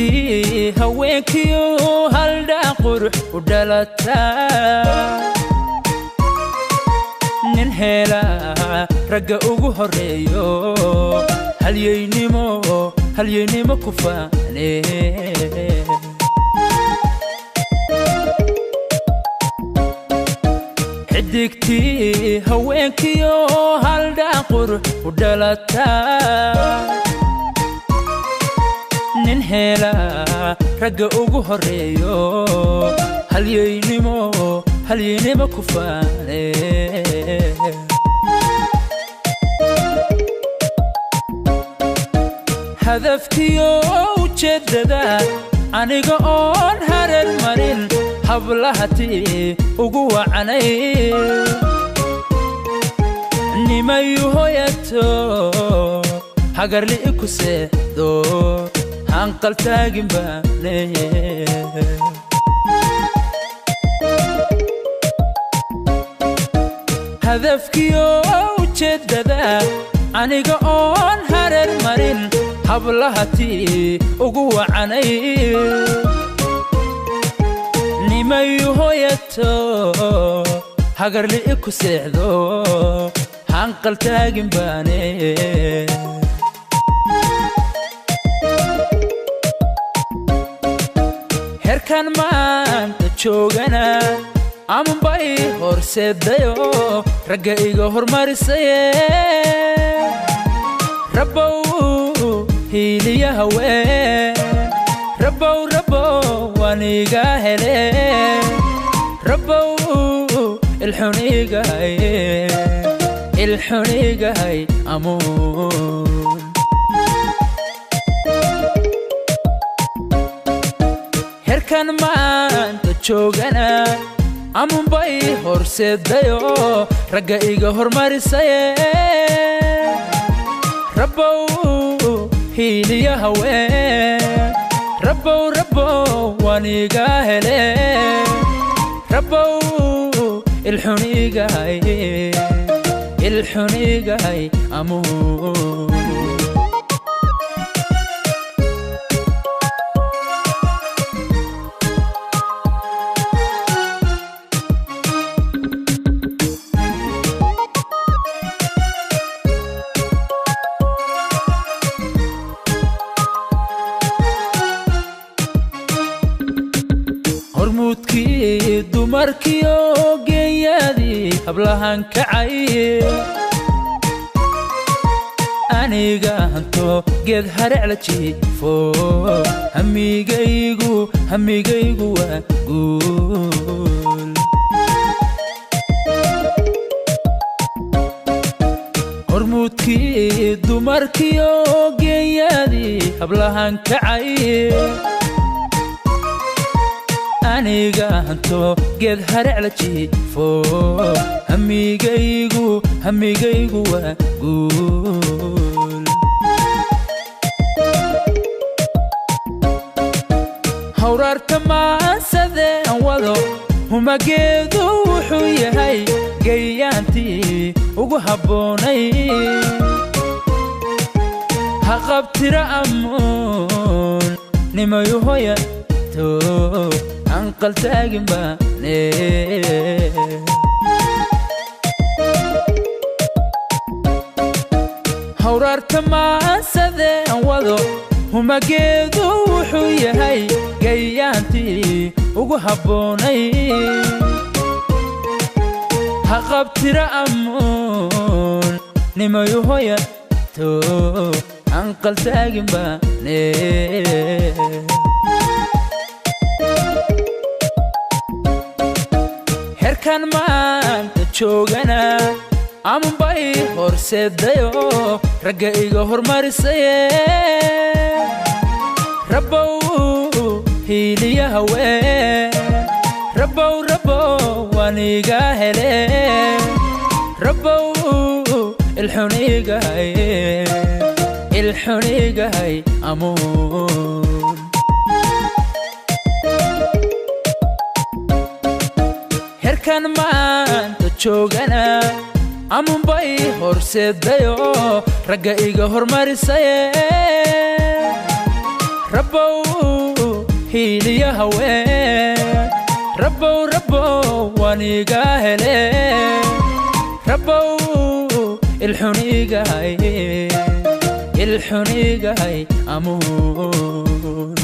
xidigtii haweenkiyo haldhaa qurux u dhalataa nin helaa ragga ugu horeeyo halyeynimo ku faane xidigtii haweenkiyo haldhaa qurux u dhalataa nin helaa ragga ugu horeeyo halyeynimo ku faane hadafkiyo ujeedada aniga oon hareer marin hablahatii ugu wacanay nimayu hoyato hagarli ku seexdo hanqal taagin baane hadafkiyo ujeedada aniga oon hareer marin hablahatii ugu wacanay nimayu hoyato hagarli ku seexdo hanqal taagin baane herkan maanta joogana amanbay horseedayo ragga iga hormarisaye rabbow hiiliya haween rabbow waniga hele rabbow ilxunigahay amuun herkan maanta joogana amanbay horseedayo ragga iga hormarisaye rabbow hiiliya haween rabbow waniga hele rabbow ilxunigahay amuun hormuudkii dumarkiyo geeyadii hablahan kacay aniga hanto geed harecla jiifo hamigaygu waa guul hormuudkii dumarkiyo geeyadii hablahan kacay aniga hanto geed harecla jiifo hamigaygu waa guul hawraarta maasadeen wado humageedu wuxuu yahay gayaantii ugu habboonay haqabtira amuun nimayu hoyato hanqal taagin baane hawraarta maasadeen wado humageedu wuxuu yahay gayaantii ugu habboonay haqabtira amuun nimayu hoyato hanqal taagin baane herkan maanta joogana amanbay horseedayo ragga iga hormarisaye rabbow hiiliya haween rabbow waniga hele rabbow ilxunigahay amuun herkan maanta joogana amanbay horseedayo ragga iga hormarisaye rabbow هيلي هوين ربو وانيقا هلي ربو الحنيقا هاي أمون